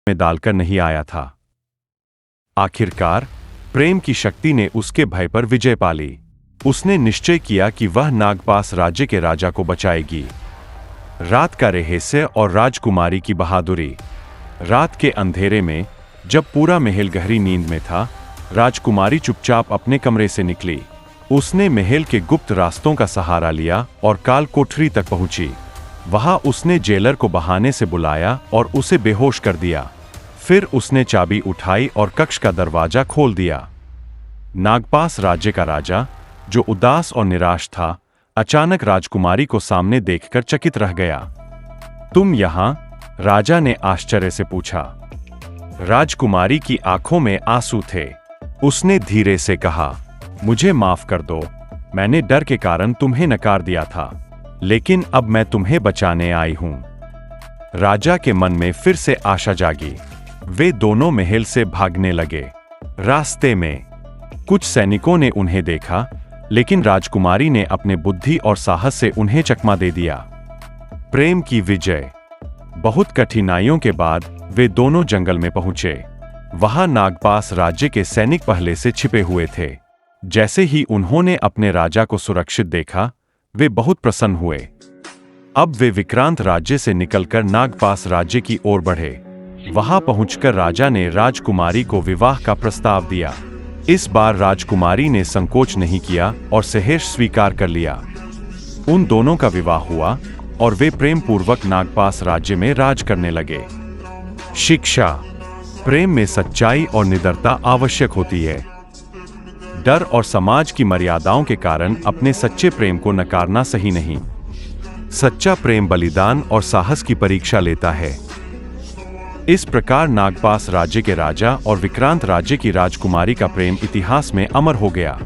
में डालकर नहीं आया था। आखिरकार प्रेम की शक्ति ने उसके भय पर विजय पा ली। उसने निश्चय किया कि वह नागपाश राज्य के राजा को बचाएगी। रात का रहस्य और राजकुमारी की बहादुरी। रात के अंधेरे में जब पूरा महल गहरी नींद में था, राजकुमारी चुपचाप अपने कमरे से निकली। उसने महल के गुप्त रास्तों का सहारा लिया और काल कोठरी तक पहुंची। वहां उसने जेलर को बहाने से बुलाया और उसे बेहोश कर दिया। फिर उसने चाबी उठाई और कक्ष का दरवाजा खोल दिया। नागपाश राज्य का राजा, जो उदास और निराश था, अचानक राजकुमारी को सामने देखकर चकित रह गया। तुम यहां? राजा ने आश्चर्य से पूछा। राजकुमारी की आंखों में आंसू थे। उसने धीरे से कहा, मुझे माफ कर दो, मैंने डर के कारण तुम्हें नकार दिया था, लेकिन अब मैं तुम्हें बचाने आई हूं। राजा के मन में फिर से आशा जागी। वे दोनों महल से भागने लगे। रास्ते में कुछ सैनिकों ने उन्हें देखा, लेकिन राजकुमारी ने अपने बुद्धि और साहस से उन्हें चकमा दे दिया। प्रेम की विजय। बहुत कठिनाइयों के बाद वे दोनों जंगल में पहुंचे। वहां नागपाश राज्य के सैनिक पहले से छिपे हुए थे। जैसे ही उन्होंने अपने राजा को सुरक्षित देखा, वे बहुत प्रसन्न हुए। अब वे विक्रांत राज्य से निकलकर नागपाश राज्य की ओर बढ़े। वहां पहुंचकर राजा ने राजकुमारी को विवाह का प्रस्ताव दिया। इस बार राजकुमारी ने संकोच नहीं किया और सहेज स्वीकार कर लिया। उन दोनों का विवाह हुआ और वे प्रेम पूर्वक नागपाश राज्य में राज करने लगे। शिक्षा। प्रेम में सच्चाई और निडरता आवश्यक होती है। डर और समाज की मर्यादाओं के कारण अपने सच्चे प्रेम को नकारना सही नहीं। सच्चा प्रेम बलिदान और साहस की परीक्षा लेता है। इस प्रकार नागपाश राज्य के राजा और विक्रांत राज्य की राजकुमारी का प्रेम इतिहास में अमर हो गया।